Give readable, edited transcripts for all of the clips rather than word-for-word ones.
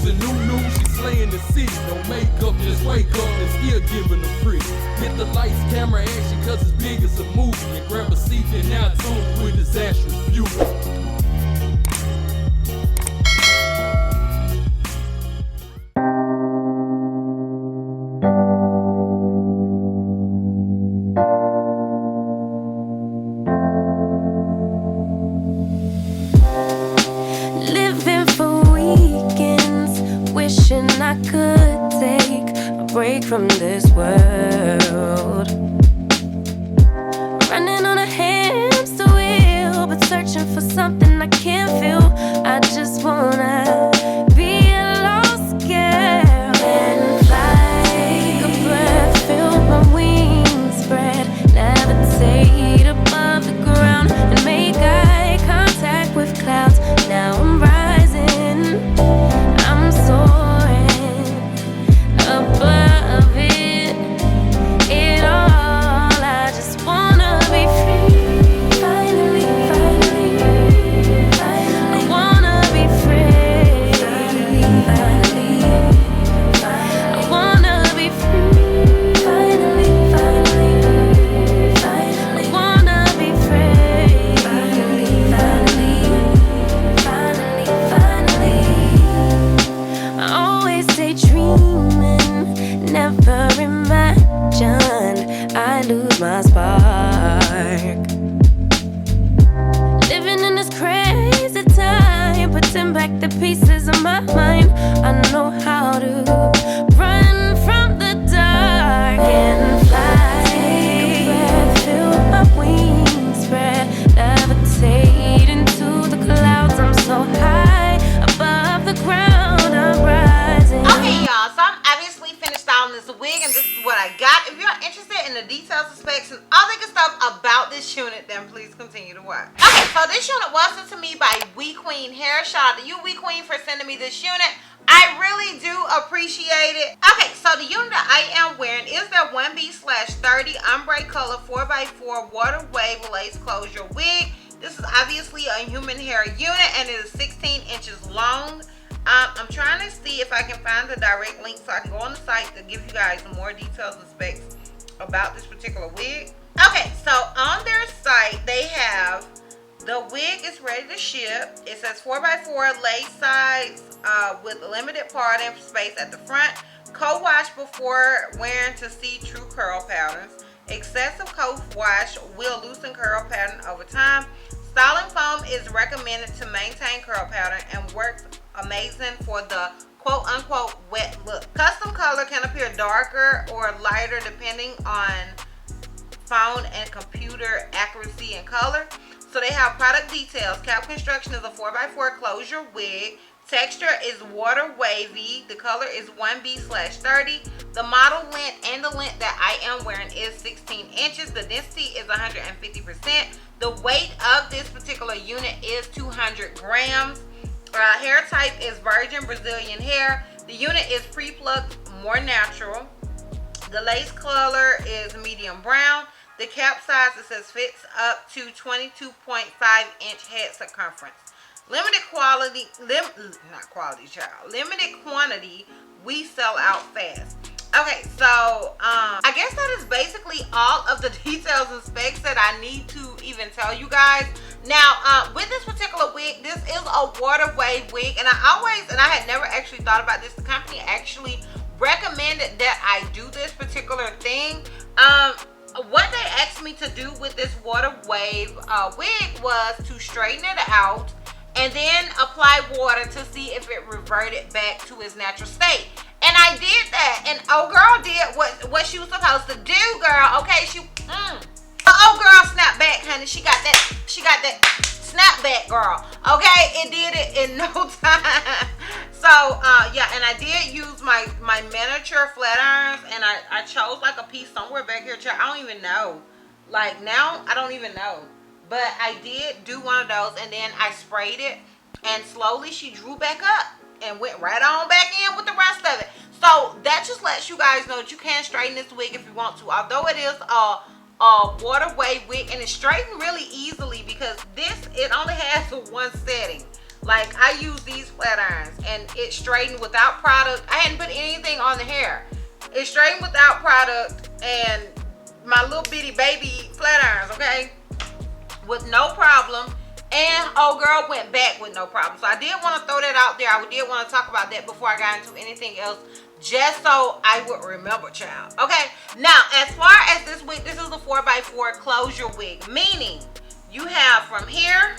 a new, she's slaying the city. No makeup, just wake up and still giving them pretty. Hit the lights, camera, action, cause it's big as a movie. And grab a seat and now tune with Disastrous Beauty. I could take a break from this world, running on a hamster wheel, but searching for something I can't feel. I just wanna be a lost girl and fly. Take a breath, feel my wings spread, levitate above the ground and make eye contact with clouds. Now I'm rising, I'm soaring above it all. I just wanna be free. Finally, I wanna be free. Finally, I wanna be free. Finally, I wanna be free. Finally, I always daydreaming, never imagined I lose my spark. Living in this crazy time, putting back the pieces of my mind. I know how to run from the dark and fly. Take a breath, feel my wings spread, levitate into the clouds. I'm so high above the ground, I'm rising. Okay, y'all, so I'm obviously finished styling this wig, and this is what I got. If you're interested in the details, the specs, and all that good stuff about this unit, then please continue to watch. Okay, so this unit was sent to me by Wequeen Hair. Shout out to you, Wequeen, for sending me this unit. I really do appreciate it. Okay, so the unit that I am wearing is their 1B/30 Ombre color 4x4 water wave lace closure wig. This is obviously a human hair unit, and it is 16 inches long. I'm trying to see if I can find the direct link so I can go on the site to give you guys some more details and specs about this particular wig. Okay, so on their site, they have the wig is ready to ship. It says 4x4 lace size with limited parting space at the front. Co-wash before wearing to see true curl patterns. Excessive co-wash will loosen curl pattern over time. Styling foam is recommended to maintain curl pattern and works amazing for the quote-unquote wet look. Custom color can appear darker or lighter depending on phone and computer accuracy and color. So they have product details. Cap construction is a 4x4 closure wig. Texture is water wavy. The color is 1B/30. The model length and the length that I am wearing is 16 inches. The density is 150%. The weight of this particular unit is 200 grams. Hair type is virgin Brazilian hair. The unit is pre-plucked, more natural. The lace color is medium brown. The cap size, it says, fits up to 22.5 inch head circumference. Limited quantity, we sell out fast. Okay, so I guess that is basically all of the details and specs that I need to even tell you guys. Now, with this particular wig, this is a water wave wig, and I had never actually thought about this. The company actually recommended that I do this particular thing. What they asked me to do with this water wave wig was to straighten it out and then apply water to see if it reverted back to its natural state. And I did that, and old girl did what she was supposed to do, girl. Okay, old girl snapped back, honey. She got that snap back, girl. Okay, it did it in no time. So yeah, and I did use my miniature flat irons, and I chose like a piece somewhere back here. I don't even know. Like now, I don't even know. But I did do one of those, and then I sprayed it, and slowly she drew back up and went right on back in with the rest of it. So that just lets you guys know that you can straighten this wig if you want to. Although it is a water wave wig, and it's straightened really easily because it only has one setting. Like, I use these flat irons and it straightened without product. I hadn't put anything on the hair. It straightened without product, and my little bitty baby flat irons, okay, with no problem. And old girl went back with no problem. So I did want to throw that out there. I did want to talk about that before I got into anything else, just so I would remember, child. Okay, now as far as this wig, this is a 4x4 closure wig, meaning you have from here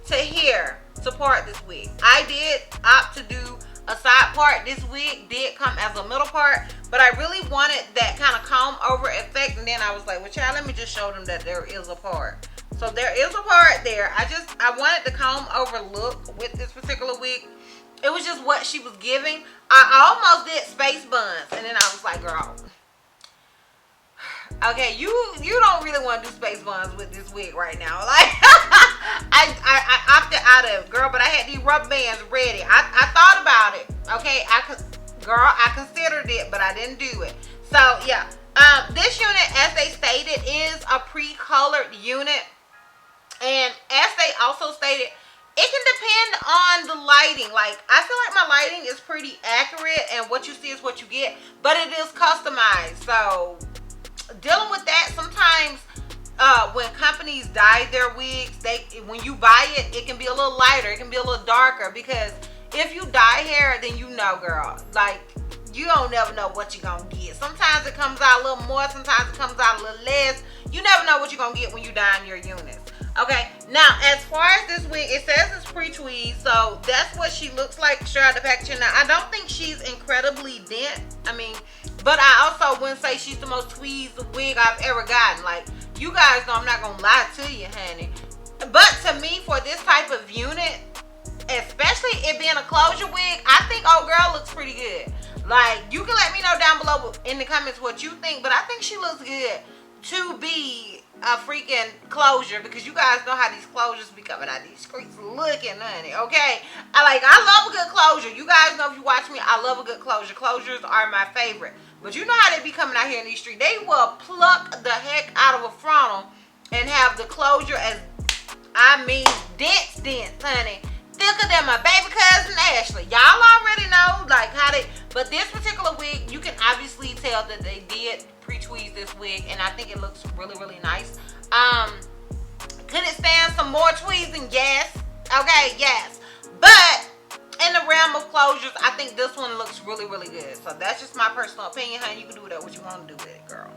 to here to part this wig. I did opt to do a side part. This wig did come as a middle part, but I really wanted that kind of comb over effect, and then I was like, well, child, let me just show them that there is a part. So there is a part there. I wanted the comb over look with this particular wig. It was just what she was giving. I almost did space buns, and then I was like, girl, okay, you don't really want to do space buns with this wig right now. Like, I opted out of it, girl, but I had these rubber bands ready. I thought about it, okay? I considered it, but I didn't do it. So yeah, this unit, as they stated, is a pre-colored unit, and as they also stated, it can depend on the lighting. Like, I feel like my lighting is pretty accurate, and what you see is what you get, but it is customized. So dealing with that, sometimes when companies dye their wigs, when you buy it, it can be a little lighter, it can be a little darker, because if you dye hair, then you know, girl, like, you don't never know what you're gonna get. Sometimes it comes out a little more, sometimes it comes out a little less. You never know what you're gonna get when you dye in your units. Okay, now as far as this wig, it says it's pre-tweezed, so that's what she looks like straight out the packaging. Now, I don't think she's incredibly dent, but I also wouldn't say she's the most tweezed wig I've ever gotten. Like, you guys know I'm not gonna lie to you, honey. But to me, for this type of unit, especially it being a closure wig, I think old girl looks pretty good. Like, you can let me know down below in the comments what you think, but I think she looks good to be a freaking closure, because you guys know how these closures be coming out these streets looking, honey. Okay, I love a good closure. You guys know, if you watch me, I love a good closure. Closures are my favorite, but you know how they be coming out here in these streets. They will pluck the heck out of a frontal and have the closure as, dense, honey, thicker than my baby cousin Ashley. Y'all already know, like, how they, but this particular wig, you can obviously tell that they did pre-tweeze this wig, and I think it looks really, really nice. Could it stand some more tweezing? Yes. Okay, yes. But in the realm of closures, I think this one looks really, really good. So that's just my personal opinion, honey. You can do with that what you want to do with it, girl.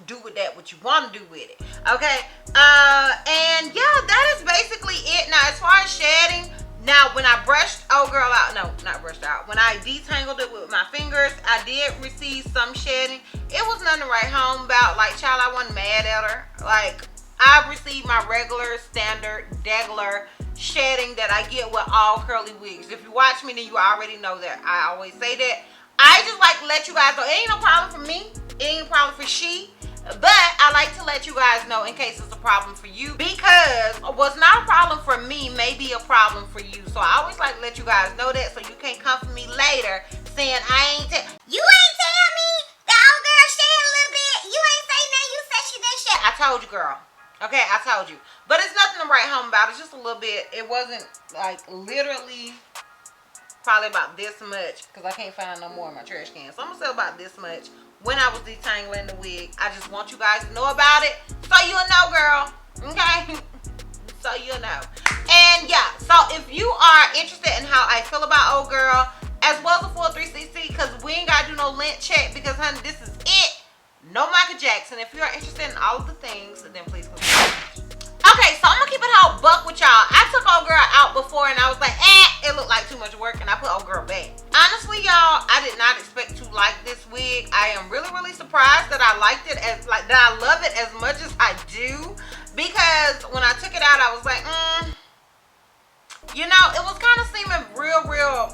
Do with that what you want to do with it. Okay. And yeah, that is basically it. Now, as far as shedding, now when I brushed old girl out, no, not brushed out, when I detangled it with my fingers, I did receive some shedding. It was nothing to write home about. Like, child, I wasn't mad at her. Like, I received my regular, standard, regular shedding that I get with all curly wigs. If you watch me, then you already know that. I always say that. I just like to let you guys know, it ain't no problem for me. It ain't a problem for she. But I like to let you guys know in case it's a problem for you, because what's not a problem for me may be a problem for you. So I always like to let you guys know that, so you can't come for me later saying you ain't tell me the old girl shed a little bit. You ain't say nothing. You said she didn't shed. I told you, girl. Okay, I told you. But it's nothing to write home about. It's just a little bit. It wasn't like literally probably about this much, because I can't find no more in my trash can. So I'm gonna say about this much. When I was detangling the wig, I just want you guys to know about it, so you'll know, girl. Okay, so you'll know. And yeah, so if you are interested in how I feel about old girl, as well as a full 360, because we ain't gotta do no lint check, because honey, this is it. No Michael Jackson. If you are interested in all of the things, then please click. Okay, so I'm gonna keep it how buck with y'all. I took old girl out before, and I was like, it looked like too much work, and I put old girl back. Honestly, y'all, I did not expect to like this wig. I am really, really surprised that I liked it, that I love it as much as I do, because when I took it out, I was like, you know, it was kind of seeming real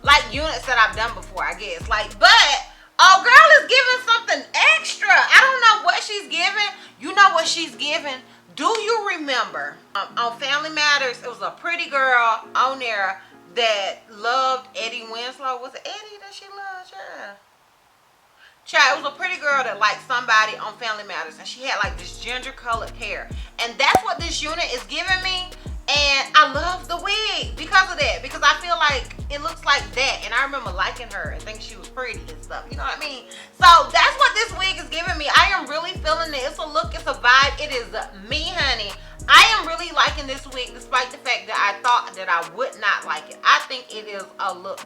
like units that I've done before, I guess. Like, but old girl is giving something extra. I don't know what she's giving. You know what she's giving. Do you remember on Family Matters, it was a pretty girl on there that loved Eddie Winslow. Was it Eddie that she loved? Yeah. Child, it was a pretty girl that liked somebody on Family Matters, and she had like this ginger colored hair, and that's what this unit is giving me. And I love the wig because of that, because I feel like it looks like that, and I remember liking her and thinking she was pretty and stuff, you know what I mean? So that's what this wig is giving me. I am really feeling it. It's a look, it's a vibe, it is me, honey. I am really liking this wig, despite the fact that I thought that I would not like it. I think it is a look.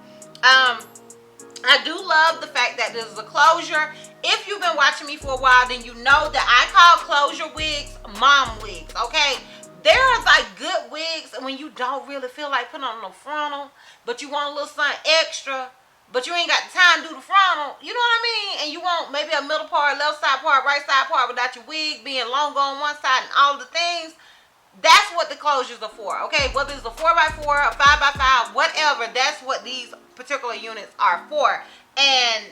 I do love the fact that this is a closure. If you've been watching me for a while, then you know that I call closure wigs mom wigs, okay? There are like good wigs when you don't really feel like putting on no frontal, but you want a little something extra, but you ain't got the time to do the frontal, you know what I mean? And you want maybe a middle part, left side part, right side part without your wig being longer on one side and all the things. That's what the closures are for, okay? Whether it's a 4x4, a 5x5, whatever, that's what these particular units are for. And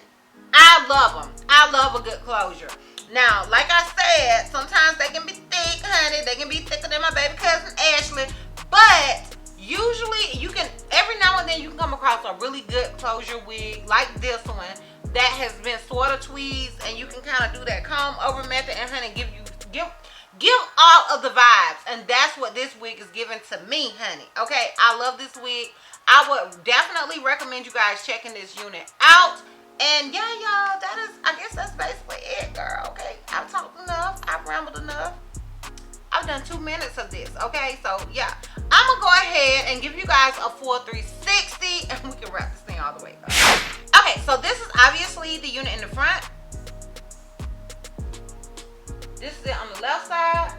I love them. I love a good closure. Now, like I said, sometimes they can be thick, honey. They can be thicker than my baby cousin Ashley. But usually you can, every now and then you can come across a really good closure wig like this one that has been sort of tweezed, and you can kind of do that comb over method and, honey, give all of the vibes. And that's what this wig is giving to me, honey. Okay, I love this wig. I would definitely recommend you guys checking this unit out. And yeah, y'all, that is, I guess that's basically it, girl. Okay, I've talked enough. I've rambled enough. I've done 2 minutes of this. Okay, so yeah, I'm gonna go ahead and give you guys a full 360, and we can wrap this thing all the way up. Okay, so this is obviously the unit in the front. This is it on the left side.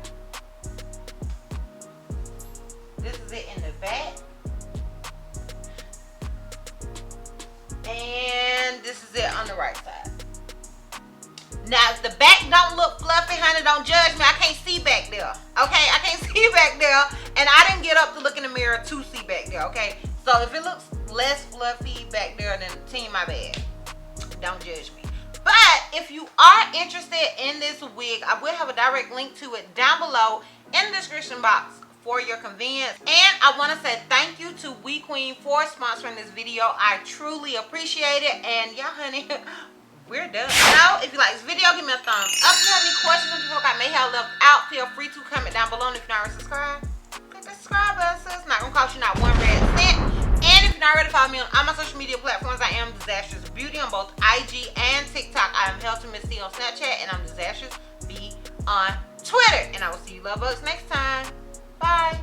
This is it in the back. And this is it on the right side. Now, if the back don't look fluffy, honey, don't judge me. I can't see back there, okay? I can't see back there, and I didn't get up to look in the mirror to see back there, okay? So if it looks less fluffy back there, then team, my bad. Don't judge me. But if you are interested in this wig, I will have a direct link to it down below in the description box for your convenience. And I want to say thank you to Wequeen for sponsoring this video. I truly appreciate it. And yeah, honey, we're done. So if you like this video, give me a thumbs up. If you have any questions that you feel like I may have left out, feel free to comment down below. And if you're not already subscribed, click the subscribe button. So it's not gonna cost you not one red cent. And if you're not ready to follow me on all my social media platforms, I am DizastrousBeauty on both IG and TikTok. I am Helton Miss C on Snapchat, and I'm DizastrousB on Twitter. And I will see you love bugs next time. Bye.